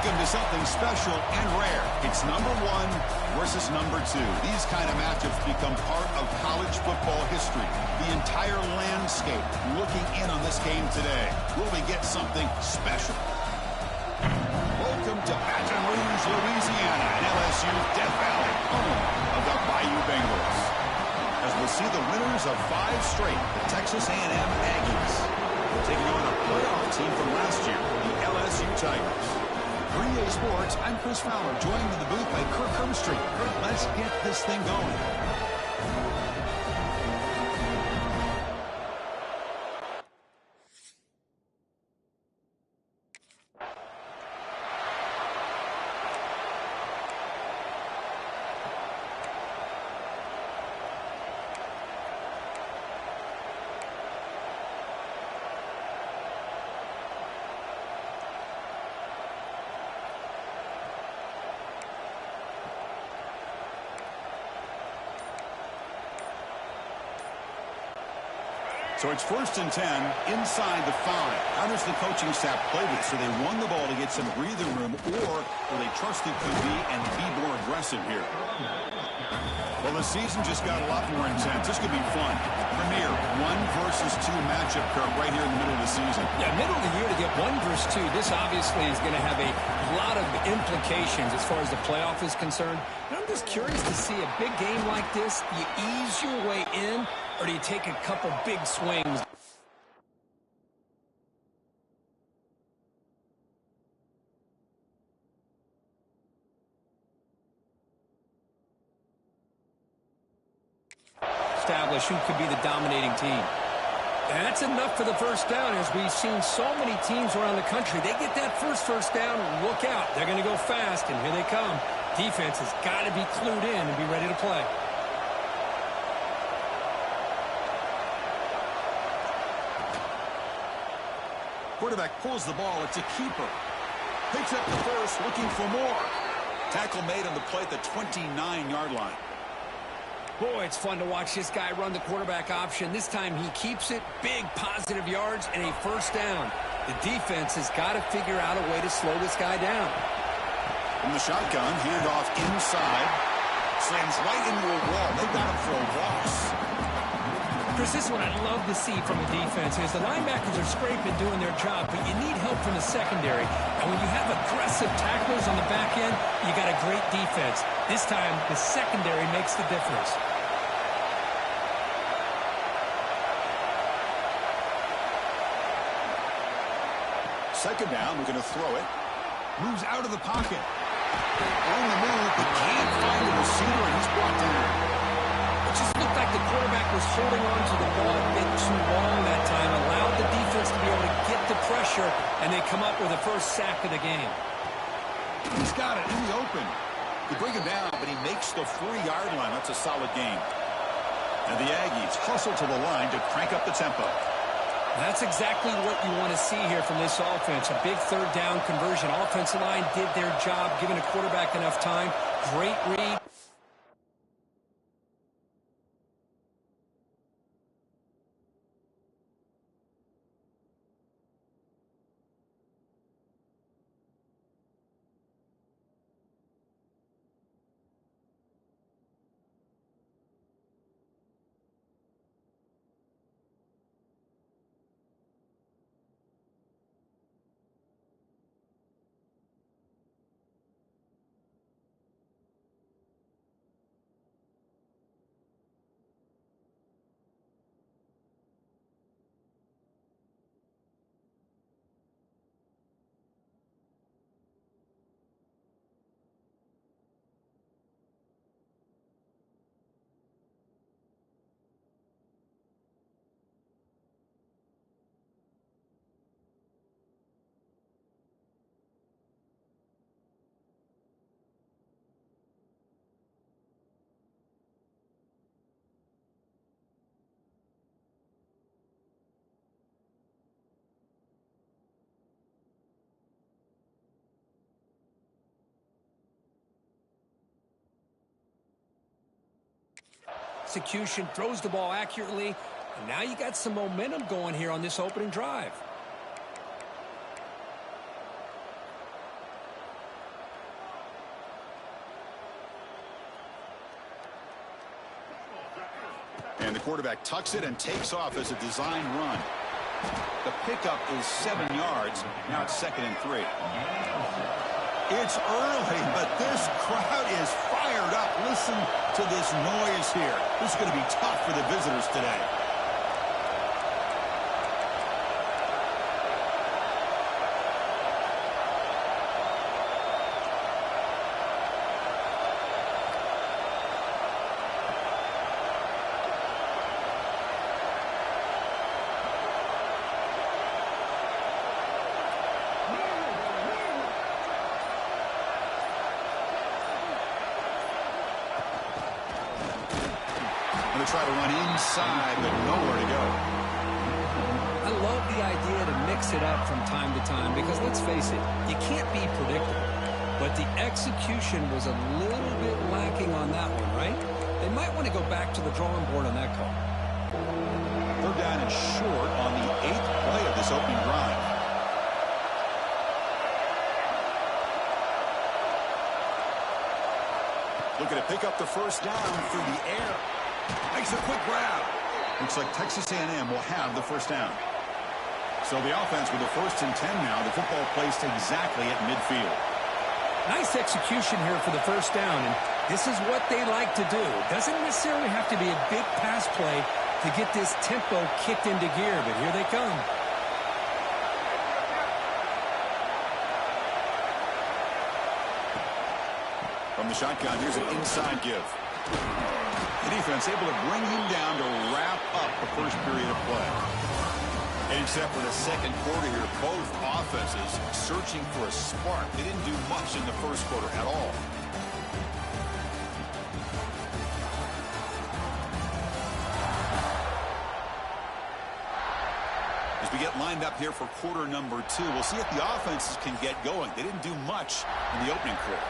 Welcome to something special and rare. It's number 1 versus number 2. These kind of matchups become part of college football history. The entire landscape looking in on this game today. Will we get something special? Welcome to Baton Rouge, Louisiana, and LSU Death Valley, home of the Bayou Bengals. As we'll see the winners of 5 straight, the Texas A&M Aggies, taking on a playoff team from last year, the LSU Tigers. For EA Sports, I'm Chris Fowler, joined in the booth by Kirk Herbstreit. Kirk, let's get this thing going. So it's 1st and 10 inside the 5. How does the coaching staff play this? So they won the ball to get some breathing room, or will they trust the QB and be more aggressive here? Well, the season just got a lot more intense. This could be fun. Premier 1 versus 2 matchup, Kirk, right here in the middle of the season. Yeah, middle of the year to get 1 versus 2. This obviously is going to have a lot of implications as far as the playoff is concerned. And I'm just curious to see a big game like this. Do you ease your way in, or do you take a couple big swings? Establish who could be the dominating team. That's enough for the first down. As we've seen so many teams around the country, they get that first down, look out. They're going to go fast, and here they come. Defense has got to be clued in and be ready to play. Quarterback pulls the ball. It's a keeper. Picks up the first, looking for more. Tackle made on the play at the 29-yard line. Boy, it's fun to watch this guy run the quarterback option. This time he keeps it, big positive yards, and a first down. The defense has got to figure out a way to slow this guy down. From the shotgun, handoff inside. Slams right into a wall. They got him for a loss. Chris, this is what I love to see from a defense is the linebackers are scraping, doing their job, but you need help from the secondary. And when you have aggressive tacklers on the back end, you got a great defense. This time, the secondary makes the difference. Second down, we're going to throw it. Moves out of the pocket. On the move, but can't find the receiver, and he's brought down. It just looked like the quarterback was holding on to the ball a bit too long that time, allowed the defense to be able to get the pressure, and they come up with the first sack of the game. He's got it in the open. They bring him down, but he makes the 4-yard line. That's a solid game. And the Aggies hustle to the line to crank up the tempo. That's exactly what you want to see here from this offense. A big 3rd down conversion. Offensive line did their job, giving a quarterback enough time. Great read. Execution, throws the ball accurately, and now you got some momentum going here on this opening drive. And the quarterback tucks it and takes off as a design run. The pickup is 7 yards. Now it's 2nd and 3. It's early, but this crowd is fired up. Listen to this noise here. This is going to be tough for the visitors today. Try to run inside, but nowhere to go. I love the idea to mix it up from time to time because, let's face it, you can't be predictable. But the execution was a little bit lacking on that one, right? They might want to go back to the drawing board on that call. 3rd down and short on the 8th play of this opening drive. Looking to pick up the 1st down through the air. Makes a quick grab. Looks like Texas A&M will have the 1st down. So the offense with the 1st and 10 now. The football placed exactly at midfield. Nice execution here for the 1st down, and this is what they like to do. It doesn't necessarily have to be a big pass play to get this tempo kicked into gear, but here they come. From the shotgun, here's an inside give. The defense able to bring him down to wrap up the 1st period of play. And except for the 2nd quarter here, both offenses searching for a spark. They didn't do much in the 1st quarter at all. As we get lined up here for quarter number 2, we'll see if the offenses can get going. They didn't do much in the opening quarter.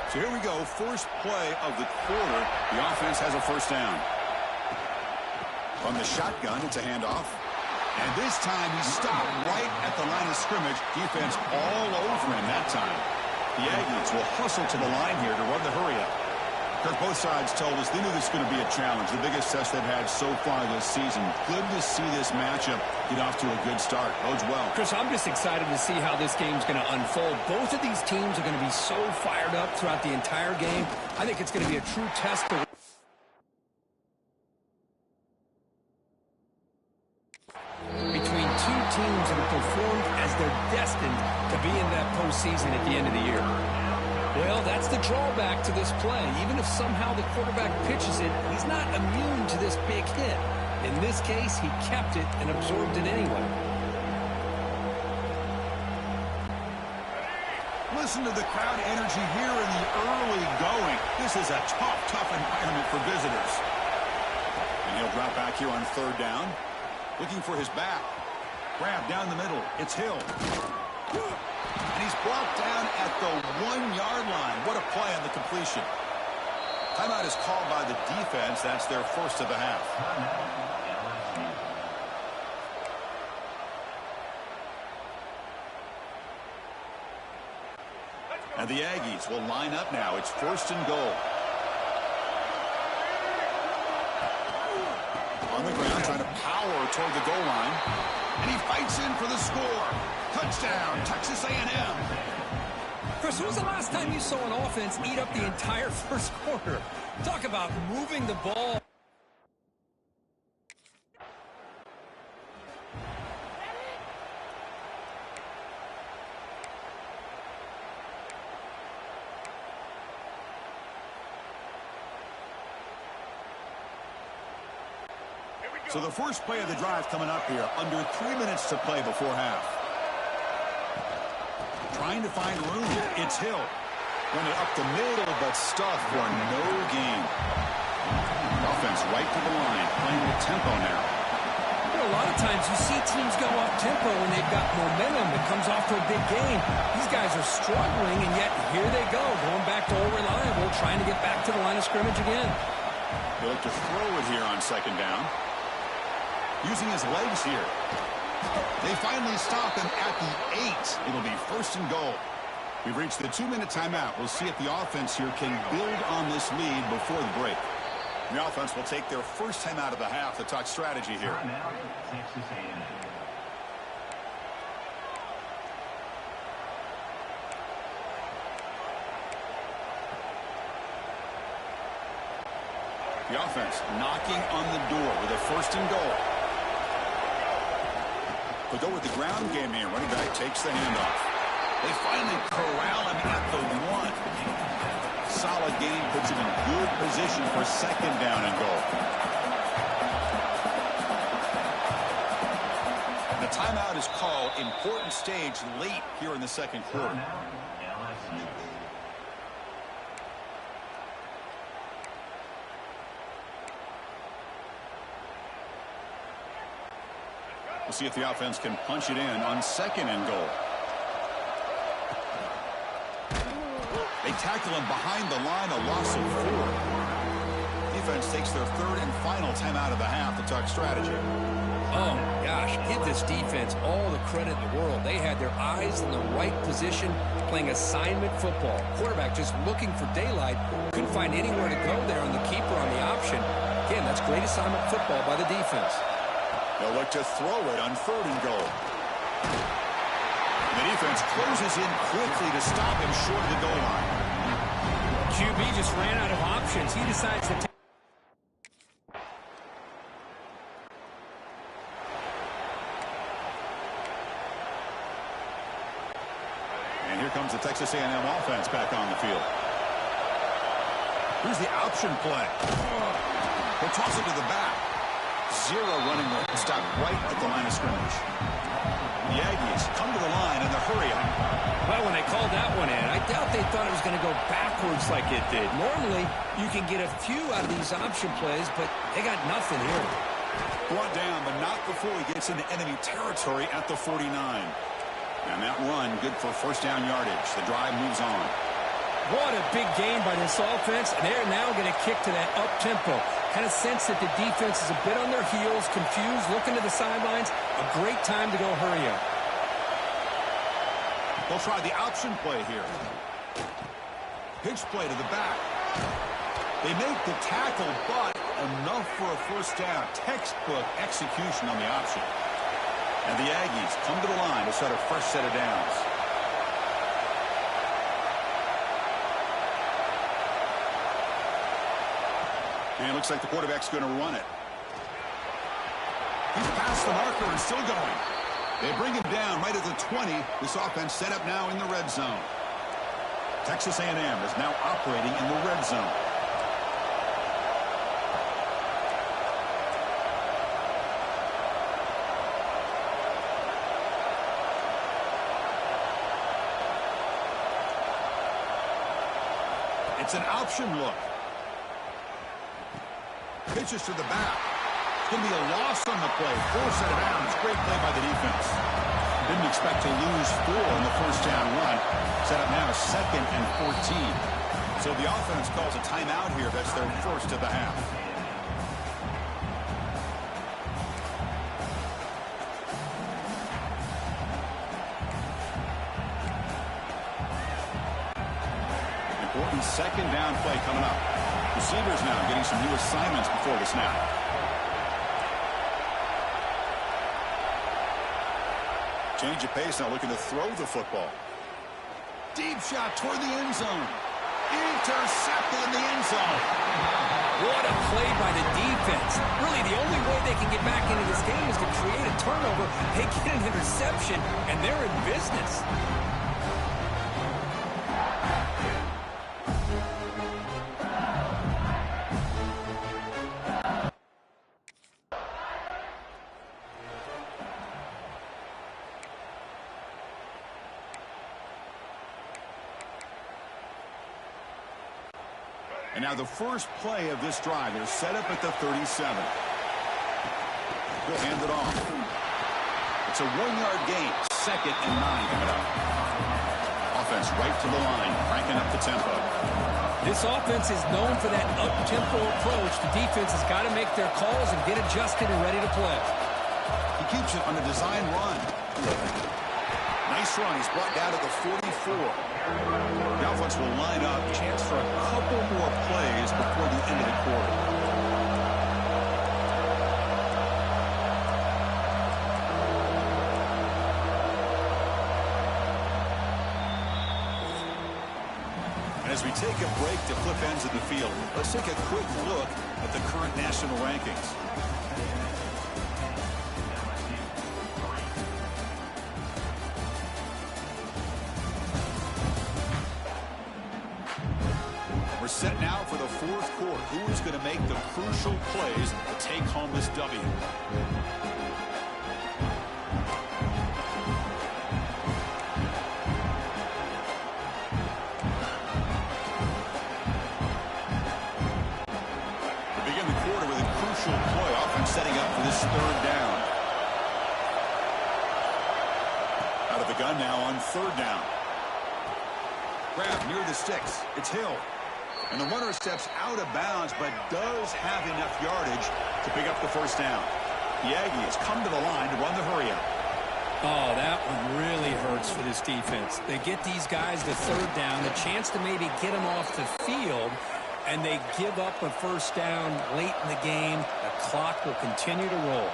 So here we go, 1st play of the quarter. The offense has a 1st down. From the shotgun, it's a handoff. And this time he stopped right at the line of scrimmage. Defense all over him that time. The Aggies will hustle to the line here to run the hurry up. Because both sides told us they knew this was going to be a challenge, the biggest test they've had so far this season. Good to see this matchup get off to a good start. Bodes well. Chris, I'm just excited to see how this game's going to unfold. Both of these teams are going to be so fired up throughout the entire game. I think it's going to be a true test for between two teams that have performed as they're destined to be in that postseason at the end of the year. Well, that's the drawback to this play. Even if somehow the quarterback pitches it, he's not immune to this big hit. In this case, he kept it and absorbed it anyway. Listen to the crowd energy here in the early going. This is a tough environment for visitors. And he'll drop back here on 3rd down. Looking for his back. Grab down the middle. It's Hill. And he's brought down at the 1-yard line. What a play on the completion. Timeout is called by the defense. That's their 1st of the half. And the Aggies will line up now. It's 1st and goal. On the ground, trying to power toward the goal line. And he fights in for the score. Touchdown, Texas A&M. Chris, when was the last time you saw an offense eat up the entire first quarter? Talk about moving the ball. So the first play of the drive coming up here. Under 3 minutes to play before half. Trying to find room. It's Hill. Run it up the middle, but stuffed for no gain. Offense right to the line. Playing with tempo now. You know, a lot of times you see teams go up tempo when they've got momentum that comes off to a big game. These guys are struggling, and yet here they go. Going back to old reliable, trying to get back to the line of scrimmage again. They look to throw it here on second down. Using his legs here. They finally stop him at the 8. It'll be first and goal. We've reached the 2-minute timeout. We'll see if the offense here can build on this lead before the break. The offense will take their first time out of the half to talk strategy here. Texas A&M. The offense knocking on the door with a first and goal. They'll go with the ground game here. Running back takes the handoff. They finally corral him at the 1. Solid game puts him in good position for second down and goal. The timeout is called. Important stage late here in the second quarter. LSU. We'll see if the offense can punch it in on second and goal. They tackle him behind the line, a loss of 4. Defense takes their third and final timeout of the half to talk strategy. Oh, gosh, give this defense all the credit in the world. They had their eyes in the right position, playing assignment football. Quarterback just looking for daylight. Couldn't find anywhere to go there on the keeper on the option. Again, that's great assignment football by the defense. They'll look to throw it on third and goal. The defense closes in quickly to stop him short of the goal line. QB just ran out of options. He decides to take. And here comes the Texas A&M offense back on the field. Here's the option play. They'll toss it to the back. 0 running room. Stop right at the line of scrimmage. The Aggies come to the line in the hurry up. Well, when they called that one in, I doubt they thought it was going to go backwards like it did. Normally, you can get a few out of these option plays, but they got nothing here. Brought down, but not before he gets into enemy territory at the 49. And that run, good for first down yardage. The drive moves on. What a big game by this offense, and they're now going to kick to that up-tempo. Kind of sense that the defense is a bit on their heels, confused, looking to the sidelines. A great time to go hurry up. They'll try the option play here. Pitch play to the back. They make the tackle, but enough for a first down. Textbook execution on the option. And the Aggies come to the line to start a fresh set of downs. And it looks like the quarterback's going to run it. He's past the marker and still going. They bring him down right at the 20. This offense set up now in the red zone. Texas A&M is now operating in the red zone. It's an option look. Pitches to the back. It's going to be a loss on the play. 4 set of downs. Great play by the defense. Didn't expect to lose 4 in the first down run. Set up now 2nd and 14. So the offense calls a timeout here. That's their first of the half. Important second down play coming up. Receivers now getting some new assignments before the snap. Change of pace now, looking to throw the football. Deep shot toward the end zone. Intercepted in the end zone. What a play by the defense. Really, the only way they can get back into this game is to create a turnover. They get an interception, and they're in business. And now the first play of this drive. They're set up at the 37. He'll hand it off. It's a 1-yard gain. 2nd and 9 coming up. Offense right to the line, cranking up the tempo. This offense is known for that up-tempo approach. The defense has got to make their calls and get adjusted and ready to play. He keeps it on a design run. Nice run. He's brought down to the 44. The offense will line up. Chance for a couple more plays before the end of the quarter. And as we take a break to flip ends of the field, let's take a quick look at the current national rankings. Set now for the fourth quarter. Who is going to make the crucial plays to take home this W? We begin the quarter with a crucial play. Offense setting up for this 3rd down. Out of the gun now on 3rd down. Grab near the sticks. It's Hill. And the runner steps out of bounds, but does have enough yardage to pick up the first down. The Aggies come to the line to run the hurry-up. Oh, that one really hurts for this defense. They get these guys to 3rd down, a chance to maybe get them off the field, and they give up a first down late in the game. The clock will continue to roll.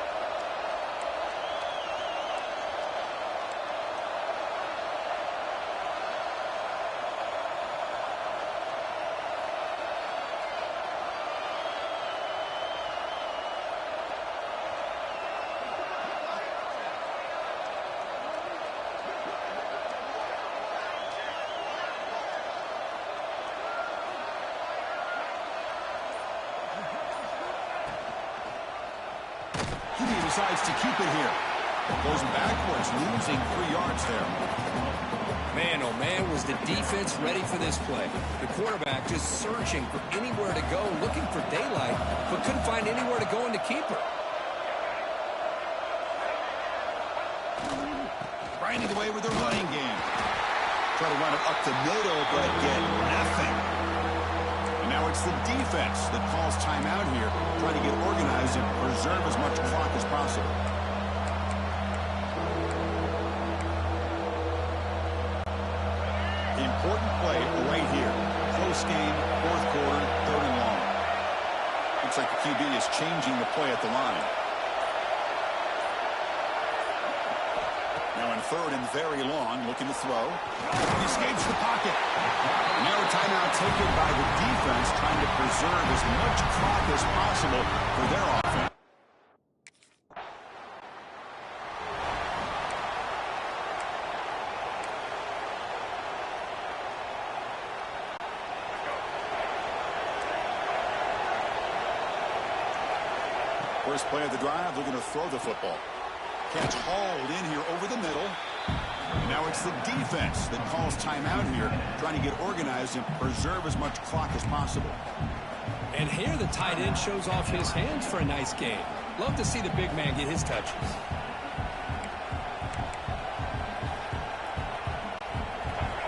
Decides to keep it here. Goes backwards, losing 3 yards there. Man, oh man, was the defense ready for this play. The quarterback just searching for anywhere to go, looking for daylight, but couldn't find anywhere to go in the keeper. Grinding away with their running game. Try to run it up the middle, but get nothing. And now it's the defense that calls timeout here, trying to get organized and preserve as much clock as possible. Important play right here. Close game, 4th quarter, 3rd and long. Looks like the QB is changing the play at the line. Now in 3rd and very long, looking to throw. He escapes the pocket. And now a timeout taken by the defense, trying to preserve as much clock as possible for their offense. First play of the drive, looking to throw the football. Catch hauled in here over the middle. And now it's the defense that calls timeout here, trying to get organized and preserve as much clock as possible. And here the tight end shows off his hands for a nice game. Love to see the big man get his touches.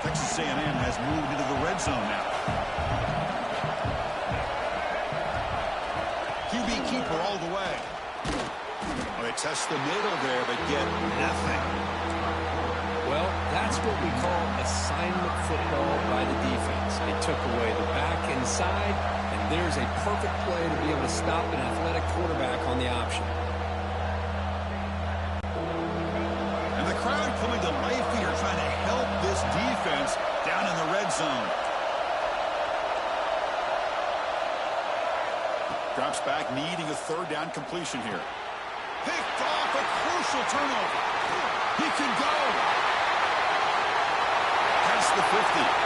Texas A&M has moved into the red zone now. QB keeper all the way. Well, they test the middle there, but get nothing. Well, that's what we call assignment football by the defense. They took away the back inside, and there's a perfect play to be able to stop an athletic quarterback on the option. And the crowd zone. Drops back, needing a third down completion here. Picked off, a crucial turnover. He can go. Past the 50.